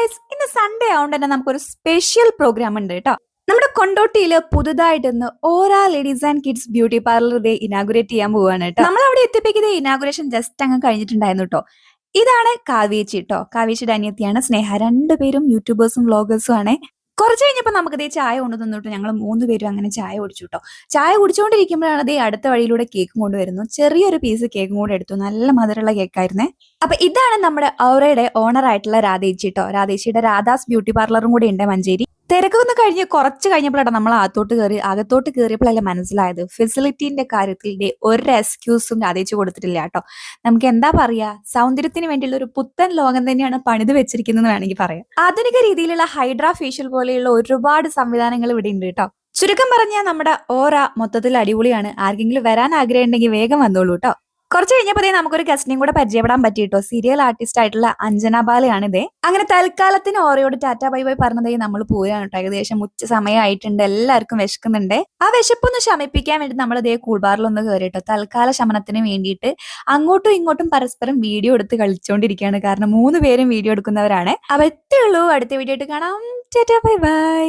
Guys ഇന്ന് Sunday ആവുകൊണ്ട് തന്നെ നമുക്കൊരു സ്പെഷ്യൽ പ്രോഗ്രാം ഉണ്ട് കേട്ടോ. നമ്മുടെ കൊണ്ടോട്ടിയിൽ പുതുതായിട്ടൊന്ന് ഓരാ ladies and kids beauty parlour day inaugurate ചെയ്യാൻ പോവാണ് കേട്ടോ. നമ്മൾ അവിടെ എത്തിപ്പിക്കുന്ന ഇനാഗുറേഷൻ ജസ്റ്റ് അങ്ങ് കഴിഞ്ഞിട്ടുണ്ടായിരുന്നു കേട്ടോ. ഇതാണ് കാവേച്ചി കേട്ടോ. കാവേച്ചിയുടെ അനിയത്തിയാണ് സ്നേഹ. രണ്ടുപേരും യൂട്യൂബേഴ്സും വ്ളോഗേഴ്സും ആണ്. കുറച്ച് കഴിഞ്ഞപ്പോൾ നമുക്ക് ദേ ചായ കൊണ്ടു തന്നിട്ട് ഞങ്ങൾ 3 പേരും അങ്ങനെ ചായ കുടിച്ചു കേട്ടോ. ചായ കുടിച്ചുകൊണ്ടിരിക്കുമ്പോഴാണ് ദേ അടുത്ത വഴിയിലൂടെ കേക്ക് കൊണ്ടുവരുന്നു. ചെറിയൊരു പീസ് കേക്കും കൂടെ എടുത്തു. നല്ല മധുരമുള്ള കേക്കായിരുന്നേ. അപ്പൊ ഇതാണ് നമ്മുടെ ഔറയുടെ ഓണർ ആയിട്ടുള്ള രാധേച്ചി കേട്ടോ. രാധേച്ചിയുടെ രാധാസ് ബ്യൂട്ടി പാർലറും കൂടി ഉണ്ട് മഞ്ചേരി. തിരക്കൊന്ന് കഴിഞ്ഞ് കുറച്ച് കഴിഞ്ഞപ്പോഴാണ് നമ്മൾ അകത്തോട്ട് കയറിയപ്പോഴല്ലേ മനസ്സിലായത് ഫെസിലിറ്റീന്റെ കാര്യത്തിൽ ഒരു എക്സ്ക്യൂസും രാധേച്ചി കൊടുത്തിട്ടില്ല കേട്ടോ. നമുക്ക് എന്താ പറയാ, സൗന്ദര്യത്തിന് വേണ്ടിയുള്ള ഒരു പുത്തൻ ലോകം തന്നെയാണ് പണിത് വെച്ചിരിക്കുന്നത് വേണമെങ്കിൽ പറയാം. ആധുനിക രീതിയിലുള്ള ഹൈഡ്രാ ഫേഷ്യൽ പോലെയുള്ള ഒരുപാട് സംവിധാനങ്ങൾ ഇവിടെ ഉണ്ട് കേട്ടോ. ചുരുക്കം പറഞ്ഞാൽ നമ്മുടെ ഓറ മൊത്തത്തിൽ അടിപൊളിയാണ്. ആർക്കെങ്കിലും വരാൻ ആഗ്രഹം ഉണ്ടെങ്കിൽ വേഗം വന്നോളൂ കേട്ടോ. കുറച്ച് കഴിഞ്ഞപ്പോൾ നമുക്കൊരു ഗസ്റ്റിനെയും കൂടെ പരിചയപ്പെടാൻ പറ്റിയിട്ടോ. സീരിയൽ ആർട്ടിസ്റ്റ് ആയിട്ടുള്ള അഞ്ജന ബാലയാണിതേ. അങ്ങനെ തൽക്കാലത്തിന് ഓറയോട് ടാറ്റ ബൈ ബൈ പറഞ്ഞതേ നമ്മൾ പോവുകയാണ് കേട്ടോ. ഏകദേശം ഉച്ച സമയമായിട്ടുണ്ട്. എല്ലാവർക്കും വിശക്കുന്നുണ്ട്. ആ വിശപ്പൊന്ന് ശമിപ്പിക്കാൻ വേണ്ടി നമ്മൾ ഇതേ കൂൾ ബാറിലൊന്ന് കയറിയിട്ടോ. തൽക്കാല ശമനത്തിന് വേണ്ടിയിട്ട് അങ്ങോട്ടും ഇങ്ങോട്ടും പരസ്പരം വീഡിയോ എടുത്ത് കളിച്ചുകൊണ്ടിരിക്കുകയാണ്. കാരണം 3 പേരും വീഡിയോ എടുക്കുന്നവരാണ്. അപ്പൊ എത്തേ ഉള്ളൂ. അടുത്ത വീഡിയോ ആയിട്ട് കാണാം. Tata bye bye.